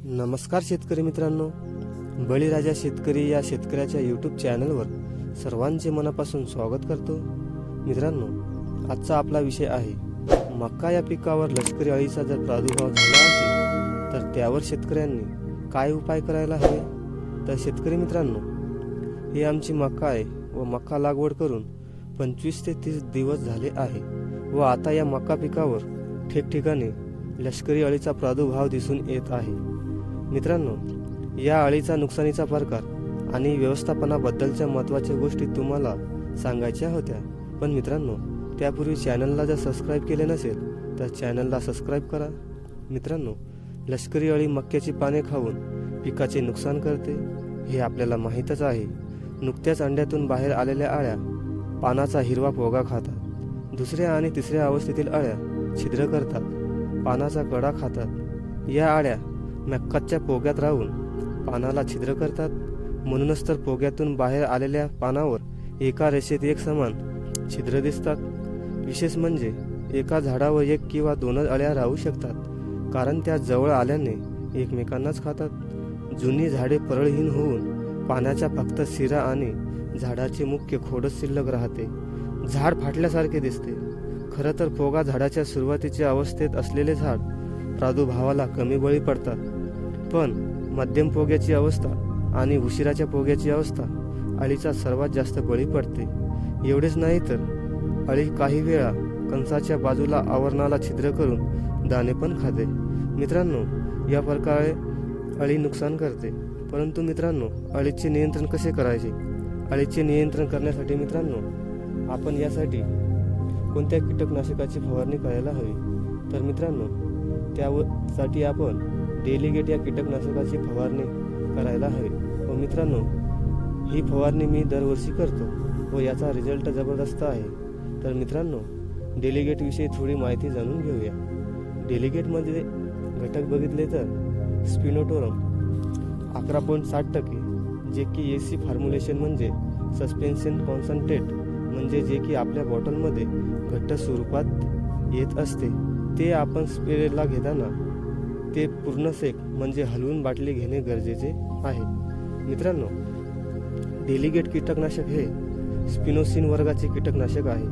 नमस्कार शेतकरी मित्रांनो, बळीराजा शेतकरी या शेतकऱ्याच्या यूट्यूब चॅनलवर सर्वांचे मनापासून स्वागत करतो। मित्रांनो, आजचा आपला विषय आहे मका या पिकावर लष्करी अळीचा जर प्रादुर्भाव झाला असेल तर त्यावर शेतकऱ्यांनी काय उपाय करायला हवे। तर शेतकरी मित्रांनो, ही आमची मका आहे व मका लागवड करून 25 ते 30 दिवस झाले आहे व आता या मका पिकावर ठिकठिकाणी लष्करी अळीचा प्रादुर्भाव दिसून येत आहे। मित्रांनो, या अळीचा नुकसानीचा प्रकार आणि व्यवस्थापनाबद्दलच्या महत्त्वाच्या गोष्टी तुम्हाला सांगायच्या होत्या, पण मित्रांनो त्यापूर्वी चॅनलला जर सबस्क्राईब केले नसेल तर चॅनलला सबस्क्राईब करा। मित्रांनो, लष्करी अळी मक्याची पाने खाऊन पिकाचे नुकसान करते हे आपल्याला माहीतच आहे। नुकत्याच अंड्यातून बाहेर आलेल्या अळ्या पानाचा हिरवा पोगा खातात, दुसऱ्या आणि तिसऱ्या अवस्थेतील अळ्या छिद्र करतात, पानाचा कडा खातात। या अळ्या मक्याच्या पोग्यात राहून पानाला छिद्र करतात, म्हणूनच तर पोग्यातून बाहेर आलेल्या पानावर एका रेषेत एक समान छिद्र दिसतात। विशेष म्हणजे एका झाडावर एक किंवा दोनच अळ्या राहू शकतात, कारण त्या जवळ आल्याने एकमेकांनाच खातात। जुनी झाडे परळहीन होऊन पानाच्या फक्त शिरा आणि झाडाचे मुख्य खोडच शिल्लक राहते, झाड फाटल्यासारखे दिसते। खरं तर पोगा झाडाच्या सुरुवातीच्या अवस्थेत असलेले झाड प्रादुर्भावाला कमी बळी पडतात, पण मध्यम पोग्याची अवस्था आणि उशिराच्या पोग्याची अवस्था अळीचा सर्वात जास्त बळी पडते। एवढेच नाही तर अळी काही वेळा कणसाच्या बाजूला आवरणाला छिद्र करून दाणे पण खाते। मित्रांनो, या प्रकारे अळी नुकसान करते, परंतु मित्रांनो अळीचे नियंत्रण कसे करायचे? अळीचे नियंत्रण करण्यासाठी मित्रांनो आपण यासाठी कोणत्या कीटकनाशकाची फवारणी करायला हवी? तर मित्रांनो त्यासाठी आपण डेलिगेट या कीटकनाशकाची फवारणी करायला हवी व मित्रांनो ही फवारणी मी दरवर्षी करतो व याचा रिझल्ट जबरदस्त आहे। तर मित्रांनो डेलिगेट विषयी थोडी माहिती जाणून घेऊया। डेलिगेटमध्ये घटक बघितले तर स्पिनोटोरम 11.7%, जे की एसी फॉर्म्युलेशन म्हणजे सस्पेन्शन कॉन्सन्ट्रेट, म्हणजे जे की आपल्या बॉटलमध्ये घट्ट स्वरूपात येत असते, ते आपण स्प्रेला घेताना ते पूर्ण सेक म्हणजे हलवून बाटली घेणे गरजेचे आहे। मित्रांनो, डेलिगेट कीटकनाशक हे स्पिनोसिन वर्गाचे कीटकनाशक आहे,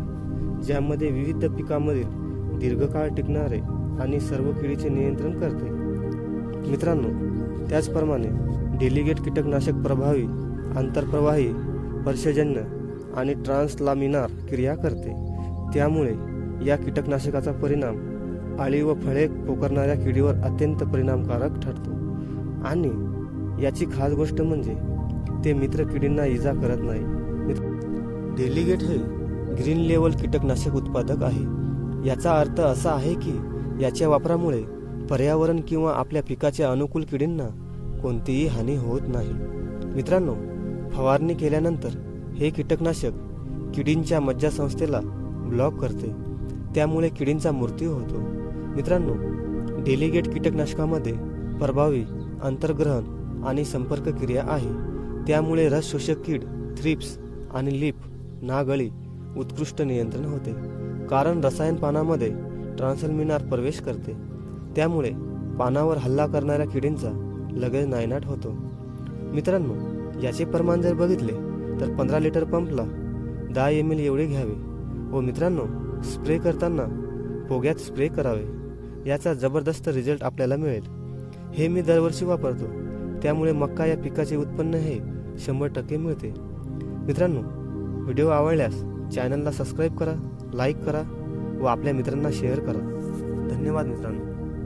ज्यामध्ये विविध पिकांमधील दीर्घकाळ टिकणारे आणि सर्व किडीचे नियंत्रण करते। मित्रांनो, त्याचप्रमाणे डेलिगेट कीटकनाशक प्रभावी आंतरप्रवाही पर्शजन्य आणि ट्रान्सलामिनार क्रिया करते, त्यामुळे या कीटकनाशकाचा परिणाम अळी व फळे पोखरणाऱ्या किडीवर अत्यंत परिणामकारक ठरतो आणि याची खास गोष्ट म्हणजे ते मित्र किडींना इजा करत नाही। डेलिगेट हे ग्रीन लेवल कीटकनाशक उत्पादक आहे। याचा अर्थ असा आहे की याच्या वापरामुळे पर्यावरण किंवा आपल्या पिकाच्या अनुकूल किडींना कोणतीही हानी होत नाही। मित्रांनो, फवारणी केल्यानंतर हे कीटकनाशक किडींच्या मज्जासंस्थेला ब्लॉक करते, त्यामुळे किडींचा मृत्यू होतो। मित्रांनो, डेलिगेट कीटकनाशकामध्ये प्रभावी अंतर्ग्रहण आणि संपर्क क्रिया आहे, त्यामुळे रस शोषक कीड, थ्रिप्स आणि लीफ नागअळी उत्कृष्ट नियंत्रण होते, कारण रसायन पानामध्ये ट्रान्सलमिनार प्रवेश करते, त्यामुळे पानावर हल्ला करणाऱ्या किडींचा लगेच नायनाट होतो। मित्रांनो, याचे प्रमाण जर बघितले तर 15 लिटर पंपला 10 ml एवढे घ्यावे व मित्रांनो स्प्रे करताना पोग्यात स्प्रे करावे। याचा जबरदस्त रिझल्ट आपल्याला मिळेल। हे मी दरवर्षी वापरतो, त्यामुळे मका या पिकाचे उत्पन्न हे 100% मिळते। मित्रांनो, व्हिडिओ आवडल्यास चॅनलला सबस्क्राईब करा, लाईक करा व आपल्या मित्रांना शेअर करा। धन्यवाद मित्रांनो।